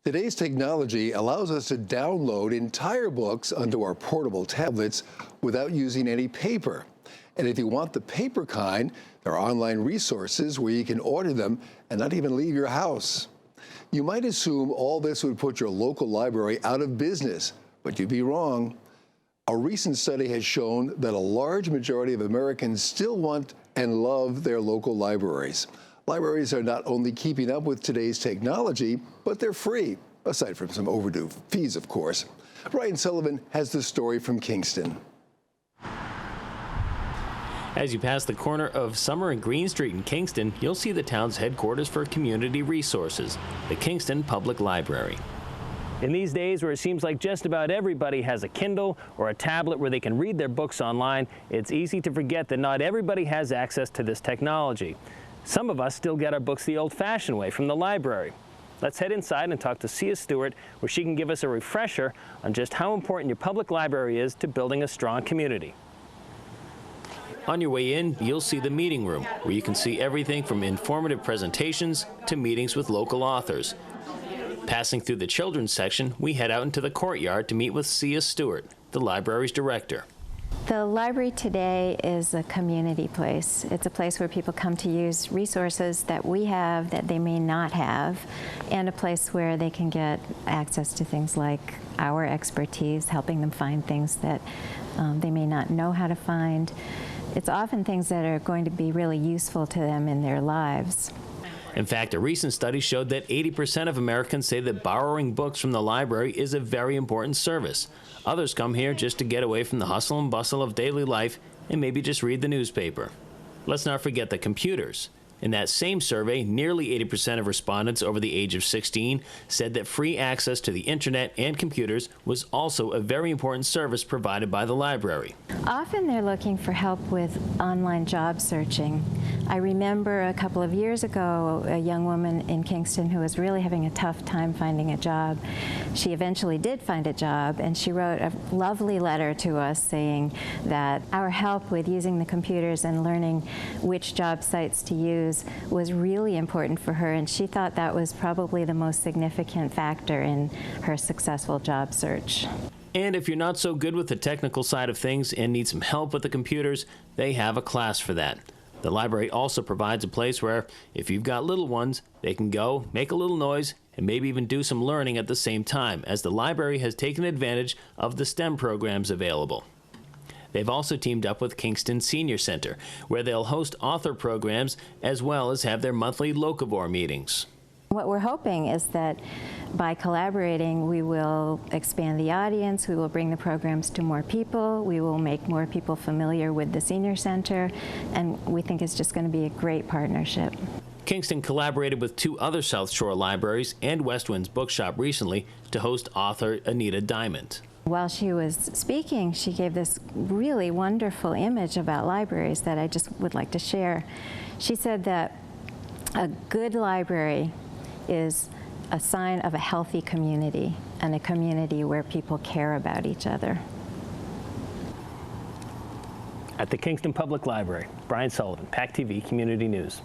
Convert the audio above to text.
Today's technology allows us to download entire books onto our portable tablets without using any paper. And if you want the paper kind, there are online resources where you can order them and not even leave your house. You might assume all this would put your local library out of business, but you'd be wrong. A recent study has shown that a large majority of Americans still want and love their local libraries. Libraries are not only keeping up with today's technology, but they're free, aside from some overdue fees, of course. Ryan Sullivan has the story from Kingston. As you pass the corner of Summer and Green Street in Kingston, you'll see the town's headquarters for community resources, the Kingston Public Library. In these days where it seems like just about everybody has a Kindle or a tablet where they can read their books online, it's easy to forget that not everybody has access to this technology. Some of us still get our books the old-fashioned way from the library. Let's head inside and talk to Sia Stewart, where she can give us a refresher on just how important your public library is to building a strong community. On your way in, you'll see the meeting room, where you can see everything from informative presentations to meetings with local authors. Passing through the children's section, we head out into the courtyard to meet with Sia Stewart, the library's director. The library today is a community place. It's a place where people come to use resources that we have that they may not have, and a place where they can get access to things like our expertise, helping them find things that they may not know how to find. It's often things that are going to be really useful to them in their lives. In fact, a recent study showed that 80% of Americans say that borrowing books from the library is a very important service. Others come here just to get away from the hustle and bustle of daily life and maybe just read the newspaper. Let's not forget the computers. In that same survey, nearly 80% of respondents over the age of 16 said that free access to the internet and computers was also a very important service provided by the library. Often they're looking for help with online job searching. I remember a couple of years ago a young woman in Kingston who was really having a tough time finding a job. She eventually did find a job, and she wrote a lovely letter to us saying that our help with using the computers and learning which job sites to use was really important for her, and she thought that was probably the most significant factor in her successful job search. And if you're not so good with the technical side of things and need some help with the computers, they have a class for that. The library also provides a place where, if you've got little ones, they can go, make a little noise, and maybe even do some learning at the same time, as the library has taken advantage of the STEM programs available. They've also teamed up with Kingston Senior Center, where they'll host author programs as well as have their monthly locavore meetings. What we're hoping is that by collaborating, we will expand the audience, we will bring the programs to more people, we will make more people familiar with the Senior Center, and we think it's just going to be a great partnership. Kingston collaborated with 2 other South Shore libraries and West Wind's Bookshop recently to host author Anita Diamond. While she was speaking, she gave this really wonderful image about libraries that I just would like to share. She said that a good library is a sign of a healthy community, and a community where people care about each other. At the Kingston Public Library, Brian Sullivan, PACTV Community News.